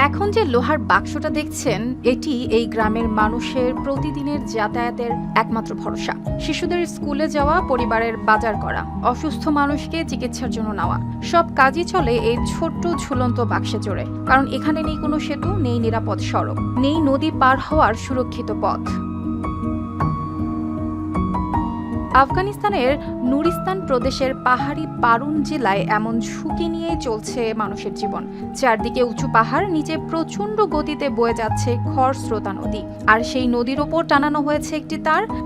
এখন যে লোহার বাক্সটা দেখছেন, এটি এই গ্রামের মানুষের প্রতিদিনের যাতায়াতের একমাত্র ভরসা। শিশুদের স্কুলে যাওয়া, পরিবারের বাজার করা, অসুস্থ মানুষকে চিকিৎসার জন্য নেওয়া, সব কাজই চলে এই ছোট্ট ঝুলন্ত বাক্সে জোরে। কারণ এখানে নেই কোনো সেতু, নেই নিরাপদ সড়ক, নেই নদী পার হওয়ার সুরক্ষিত পথ। আফগানিস্তানের নুরিস্তান প্রদেশের পাহাড়ি পারুন জেলায় এমন ঝুঁকি নিয়েই চলছে মানুষের জীবন। চারদিকে উঁচু পাহাড়, নিচে প্রচণ্ড গতিতে বয়ে যাচ্ছে খরস্রোতা নদী। আর সেই নদীর ওপর টানানো হয়েছে একটি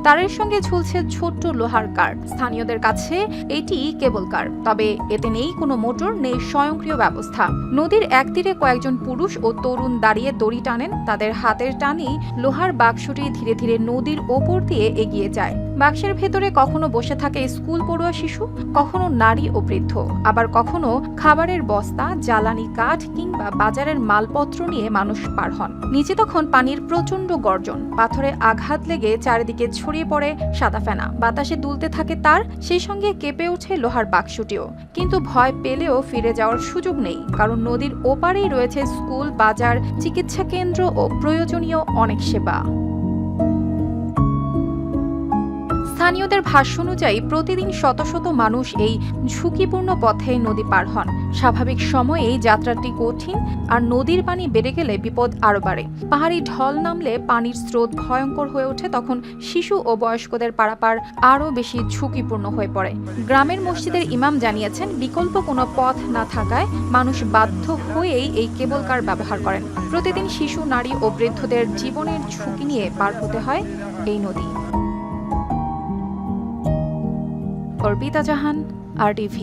তারের সঙ্গে ঝুলছে ছোট্ট লোহার কার। স্থানীয়দের কাছে এটি কেবল কার, তবে এতে নেই কোনো মোটর, নেই স্বয়ংক্রিয় ব্যবস্থা। নদীর এক তীরে কয়েকজন পুরুষ ও তরুণ দাঁড়িয়ে দড়ি টানেন। তাদের হাতের টানেই লোহার বাক্সটি ধীরে ধীরে নদীর ওপর দিয়ে এগিয়ে যায়। বাক্সের ভেতরে কখনো বসে থাকে স্কুল পড়ুয়া শিশু, কখনো নারী ও বৃদ্ধ, আবার কখনো খাবারের বস্তা, জ্বালানি কাঠ কিংবা বাজারের মালপত্র নিয়ে মানুষ পার হন। নিচে তখন পানির প্রচণ্ড গর্জন, পাথরে আঘাত লেগে চারিদিকে ছড়িয়ে পড়ে সাদা ফেনা, বাতাসে দুলতে থাকে তার, সেই সঙ্গে কেঁপে ওঠে লোহার বাক্সটিও। কিন্তু ভয় পেলেও ফিরে যাওয়ার সুযোগ নেই, কারণ নদীর ওপারেই রয়েছে স্কুল, বাজার, চিকিৎসা কেন্দ্র ও প্রয়োজনীয় অনেক সেবা। স্থানীয়দের ভাষ্য অনুযায়ী প্রতিদিন শত শত মানুষ এই ঝুঁকিপূর্ণ পথে নদী পার হন। স্বাভাবিক সময়েই যাত্রাটি কঠিন, আর নদীর পানি বেড়ে গেলে বিপদ আরও বাড়ে। পাহাড়ি ঢল নামলে পানির স্রোত ভয়ঙ্কর হয়ে ওঠে, তখন শিশু ও বয়স্কদের পারাপার আরও বেশি ঝুঁকিপূর্ণ হয়ে পড়ে। গ্রামের মসজিদের ইমাম জানিয়েছেন, বিকল্প কোনো পথ না থাকায় মানুষ বাধ্য হয়েই এই কেবল কার ব্যবহার করেন। প্রতিদিন শিশু, নারী ও বৃদ্ধদের জীবনের ঝুঁকি নিয়ে পার হতে হয় এই নদী। অর্পিতা জাহান, RTV।